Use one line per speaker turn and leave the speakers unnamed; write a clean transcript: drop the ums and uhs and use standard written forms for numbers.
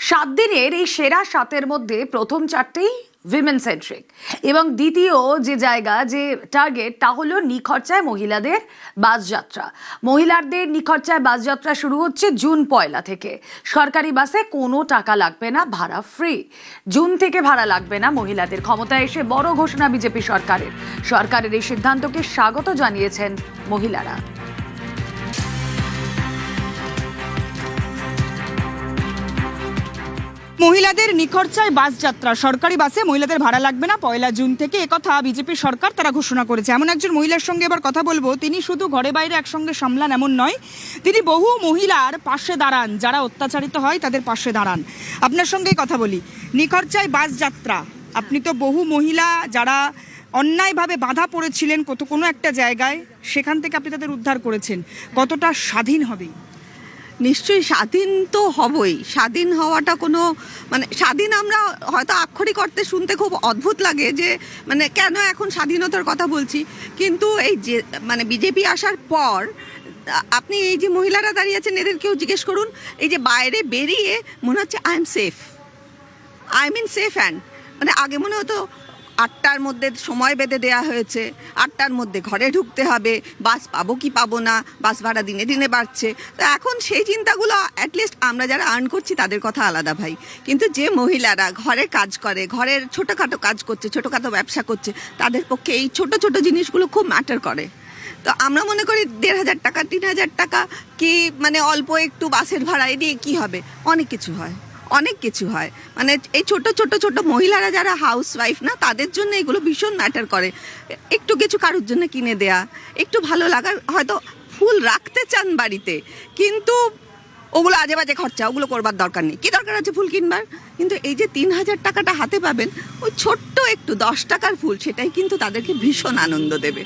সাত দিনের এই সেরা সাতের মধ্যে প্রথম চারটেই উইমেন সেন্ট্রিক এবং দ্বিতীয় যে জায়গা যে টার্গেট তা হলো নিখরচায় মহিলাদের বাসযাত্রা। মহিলাদের নিখরচায় বাসযাত্রা শুরু হচ্ছে জুন 1 থেকে। সরকারি বাসে কোনো টাকা লাগবে না, ভাড়া ফ্রি। জুন থেকে ভাড়া লাগবে না। মহিলাদের ক্ষমতায় এসে বড় ঘোষণা বিজেপি সরকারের এই সিদ্ধান্তকে স্বাগত জানিয়েছেন মহিলারা।
মহিলাদের নিখরচায় বাস যাত্রা, সরকারি বাসে মহিলাদের ভাড়া লাগবে না 1 জুন থেকে, একথা বিজেপি সরকার তারা ঘোষণা করেছে। এমন একজন মহিলার সঙ্গে এবার কথা বলবো, তিনি শুধু ঘরে বাইরে একসঙ্গে সামলান এমন নয়, তিনি বহু মহিলার পাশে দাঁড়ান, যারা অত্যাচারিত হয় তাদের পাশে দাঁড়ান। আপনার সঙ্গেই কথা বলি, নিখরচায় বাস যাত্রা, আপনি তো বহু মহিলা যারা অন্যায়ভাবে বাধা পড়েছিলেন কোনো একটা জায়গায়, সেখান থেকে আপনি তাদের উদ্ধার করেছেন, কতটা স্বাধীন হবে?
নিশ্চয়ই স্বাধীন তো হবই। স্বাধীন হওয়াটা কোনো স্বাধীন আমরা হয়তো আক্ষরিক অর্থে শুনতে খুব অদ্ভুত লাগে যে কেন এখন স্বাধীনতার কথা বলছি, কিন্তু এই যে বিজেপি আসার পর আপনি এই যে মহিলারা দাঁড়িয়ে আছেন এদেরকেও জিজ্ঞেস করুন, এই যে বাইরে বেরিয়ে মনে হচ্ছে I am in safe hand. আগে মনে হতো 8টার মধ্যে সময় বেঁধে দেওয়া হয়েছে, 8টার মধ্যে ঘরে ঢুকতে হবে, বাস পাবো কি পাবো না, বাস ভাড়া দিনে দিনে বাড়ছে। তো এখন সেই চিন্তাগুলো অ্যাটলিস্ট আমরা যারা আর্ন করছি তাদের কথা আলাদা ভাই, কিন্তু যে মহিলারা ঘরে কাজ করে, ঘরের ছোটোখাটো কাজ করছে, ছোটোখাটো ব্যবসা করছে, তাদের পক্ষে এই ছোট ছোট জিনিসগুলো খুব ম্যাটার করে। তো আমরা মনে করি 1,500 টাকা 3,000 টাকা কি অল্প একটু বাসের ভাড়া দিয়ে কী হবে, অনেক কিছু হয়। এই ছোট ছোট ছোট মহিলারা যারা হাউস ওয়াইফ না, তাদের জন্য এগুলো ভীষণ ম্যাটার করে। একটু কিছু কারোর জন্য কিনে দেয়া, একটু ভালো লাগার, হয়তো ফুল রাখতে চান বাড়িতে, কিন্তু ওগুলো আজে বাজে খরচা, ওগুলো করবার দরকার নেই। কি দরকার আছে ফুল কিনবার? কিন্তু এই যে 3,000 টাকাটা হাতে পাবেন, ওই ছোট্ট একটু 10 টাকার ফুল, সেটাই কিন্তু তাদেরকে ভীষণ আনন্দ দেবে।